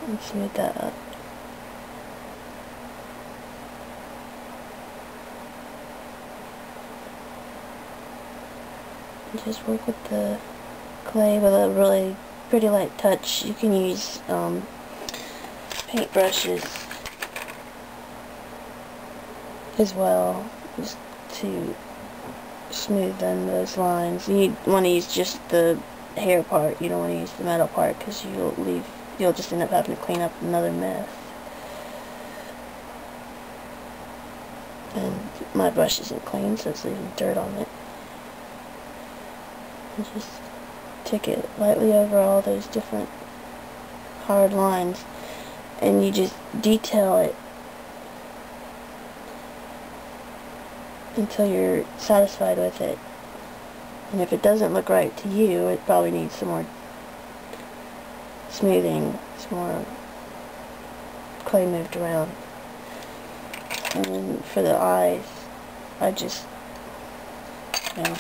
and smooth that up. And just work with the clay with a really pretty light touch. You can use paint brushes as well, just to smoothen those lines. You want to use just the hair part. You don't want to use the metal part, because you'll just end up having to clean up another mess. And my brush isn't clean, so it's leaving dirt on it. And just take it lightly over all those different hard lines, and you just detail it until you're satisfied with it. And if it doesn't look right to you, it probably needs some more smoothing, some more clay moved around. And then for the eyes, I just, you know,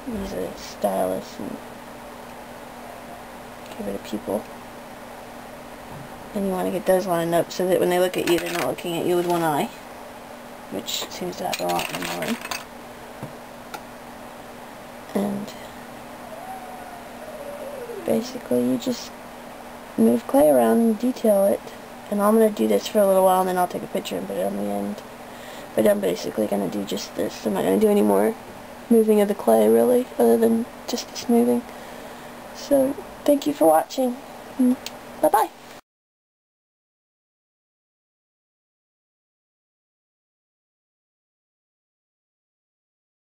use a stylus and give it a pupil. And you want to get those lined up so that when they look at you, they're not looking at you with one eye, which seems to happen a lot in mine. And basically you just move clay around and detail it. And I'm going to do this for a little while, and then I'll take a picture and put it on the end. But I'm basically going to do just this. I'm not going to do any more moving of the clay, really, other than just the smoothing. So, thank you for watching. Bye-bye.